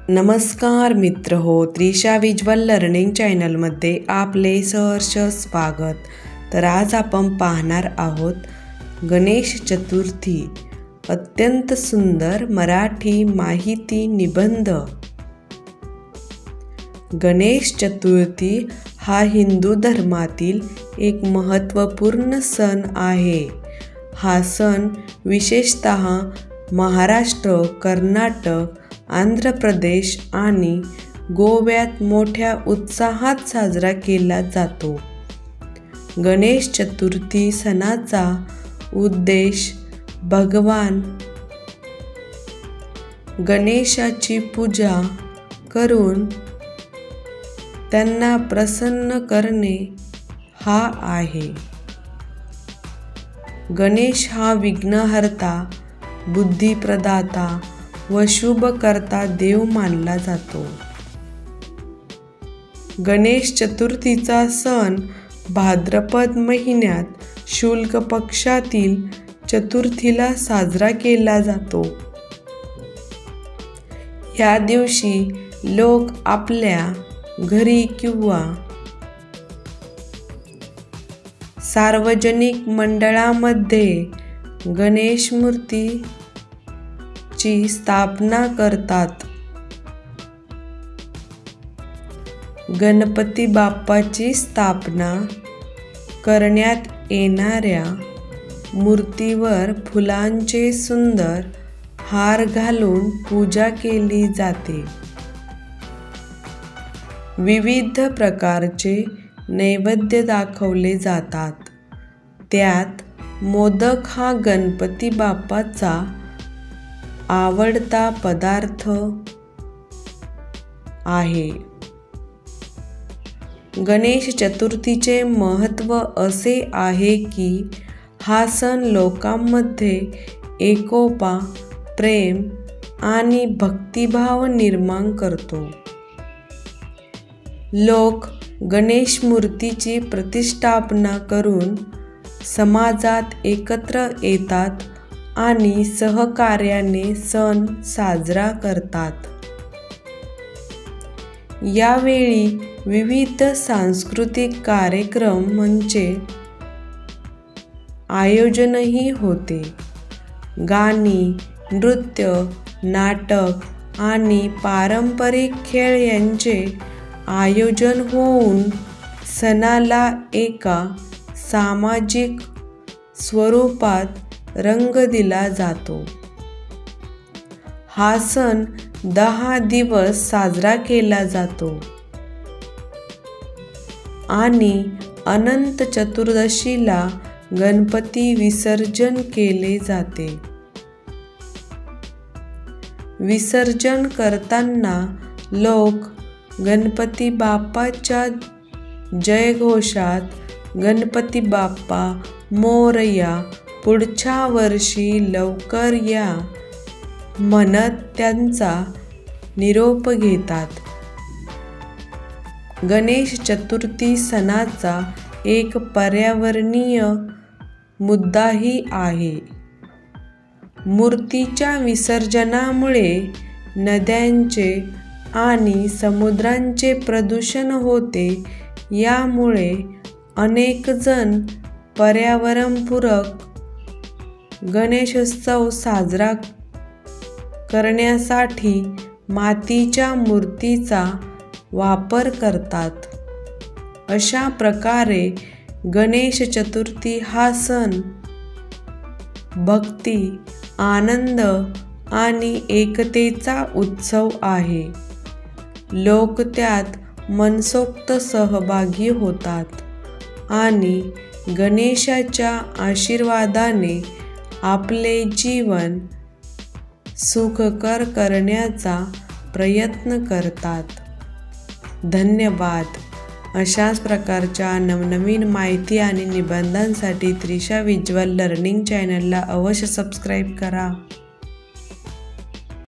नमस्कार मित्र हो, त्रिशा विज्युअल लर्निंग चॅनलमध्ये आपले सहर्ष स्वागत। तर आज आपण पाहणार आहोत गणेश चतुर्थी अत्यंत सुंदर मराठी माहिती निबंध। गणेश चतुर्थी हा हिंदू धर्मातील एक महत्त्वपूर्ण सण आहे। हा सण विशेषतः महाराष्ट्र, कर्नाटक, आंध्र प्रदेश आणि गोव्यात मोठ्या उत्साहात साजरा केला जातो। गणेश चतुर्थी सणाचा उद्देश भगवान गणेशाची पूजा करून त्यांना प्रसन्न करणे हा आहे। गणेश हा विघ्नहर्ता, बुद्धिप्रदाता व शुभकर्ता देव मानला जातो। गणेश चतुर्थीचा सण भाद्रपद महिन्यात शुक्ल पक्षातील चतुर्थीला साजरा केला जातो। या दिवशी लोक आपल्या घरी किंवा सार्वजनिक मंडळामध्ये गणेश मूर्तीची स्थापना करतात। गणपती बाप्पाची स्थापना करण्यात येणाऱ्या मूर्तीवर फुलांचे सुंदर हार घालून पूजा केली जाते। विविध प्रकारचे नैवेद्य दाखवले जातात। त्यात मोदक हा गणपती बाप्पाचा आवडता पदार्थ आहे। गणेश चतुर्थीचे महत्त्व असे आहे की हा सण लोकांमध्ये एकोपा, प्रेम आणि भक्तिभाव निर्माण करतो। लोक गणेश मूर्तीची प्रतिष्ठापना करून समाजात एकत्र येतात आणि सहकार्याने सण साजरा करतात। यावेळी विविध सांस्कृतिक कार्यक्रमांचे आयोजनही होते। गाणी, नृत्य, नाटक आणि पारंपरिक खेळ यांचे आयोजन होऊन सणाला एका सामाजिक स्वरूपात रंग दिला जातो। हा सण 10 दिवस साजरा केला जातो आणि अनंत चतुर्दशीला गणपती विसर्जन केले जाते। विसर्जन करताना लोक गणपती बाप्पाच्या जयघोषात गणपती बाप्पा मोरया, पुढच्या वर्षी लवकर या म्हणत त्यांचा निरोप घेतात। गणेश चतुर्थी सणाचा एक पर्यावरणीय मुद्दाही आहे। मूर्तीच्या विसर्जनामुळे नद्यांचे आणि समुद्रांचे प्रदूषण होते। यामुळे अनेक जण पर्यावरणपूरक गणेशोत्सव साजरा करण्यासाठी मातीच्या मूर्तीचा वापर करतात। अशा प्रकारे गणेश चतुर्थी हा सण भक्ती, आनंद आणि एकतेचा उत्सव आहे। लोक त्यात मनसोक्त सहभागी होतात आणि गणेशाच्या आशीर्वादाने आपले जीवन सुखकर करण्याचा प्रयत्न करतात। धन्यवाद। अशाच प्रकारच्या नवनवीन माहिती आणि निबंधांसाठी त्रिशा विज्युअल लर्निंग चॅनलला अवश्य सबस्क्राईब करा।